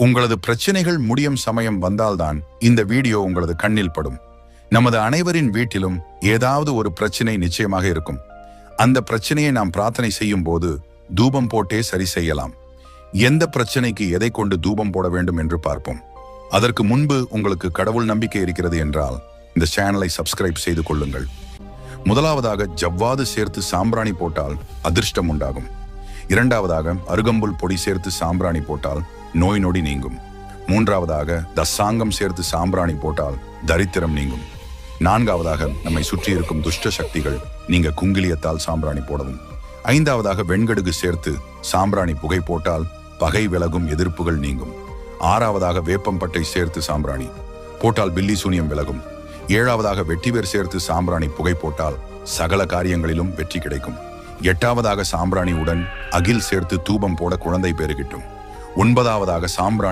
உங்களது பிரச்சனைகள் முடியும் சமயம் வந்தால்தான் இந்த வீடியோ உங்களது கண்ணில் படும். நமது அனைவரின் வீட்டிலும் ஏதாவது ஒரு பிரச்சனை நிச்சயமாக இருக்கும். அந்த பிரச்சனையை நாம் பிரார்த்தனை செய்யும் போது தூபம் போட்டே சரி செய்யலாம். எந்த பிரச்சனைக்கு எதை கொண்டு தூபம் போட வேண்டும் என்று பார்ப்போம். அதற்கு முன்பு உங்களுக்கு கடவுள் நம்பிக்கை இருக்கிறது என்றால் இந்த சேனலை சப்ஸ்கிரைப் செய்து கொள்ளுங்கள். முதலாவதாக ஜவ்வாது சேர்த்து சாம்பிராணி போட்டால் அதிர்ஷ்டம் உண்டாகும். இரண்டாவதாக அருகம்புல் பொடி சேர்த்து சாம்பிராணி போட்டால் நோய் நொடி நீங்கும். மூன்றாவதாக தசாங்கம் சேர்த்து சாம்பிராணி போட்டால் தரித்திரம் நீங்கும். நான்காவதாக நம்மை சுற்றி இருக்கும் துஷ்ட சக்திகள் நீங்க குங்கிலியத்தால் சாம்பிராணி போடவும். ஐந்தாவதாக வெண்கடுகு சேர்த்து சாம்பிராணி புகை போட்டால் பகை விலகும், எதிர்ப்புகள் நீங்கும். ஆறாவதாக வேப்பம்பட்டை சேர்த்து சாம்பிராணி போட்டால் பில்லி சூனியம் விலகும். ஏழாவதாக வெட்டிவேர் சேர்த்து சாம்பிராணி புகை போட்டால் சகல காரியங்களிலும் வெற்றி கிடைக்கும். எட்டாவதாக சாம்பிராணியுடன் அகில் சேர்த்து தூபம் போட குழந்தை பேறு கிட்டும். ஒன்பதாவதாக சாம்பிராணி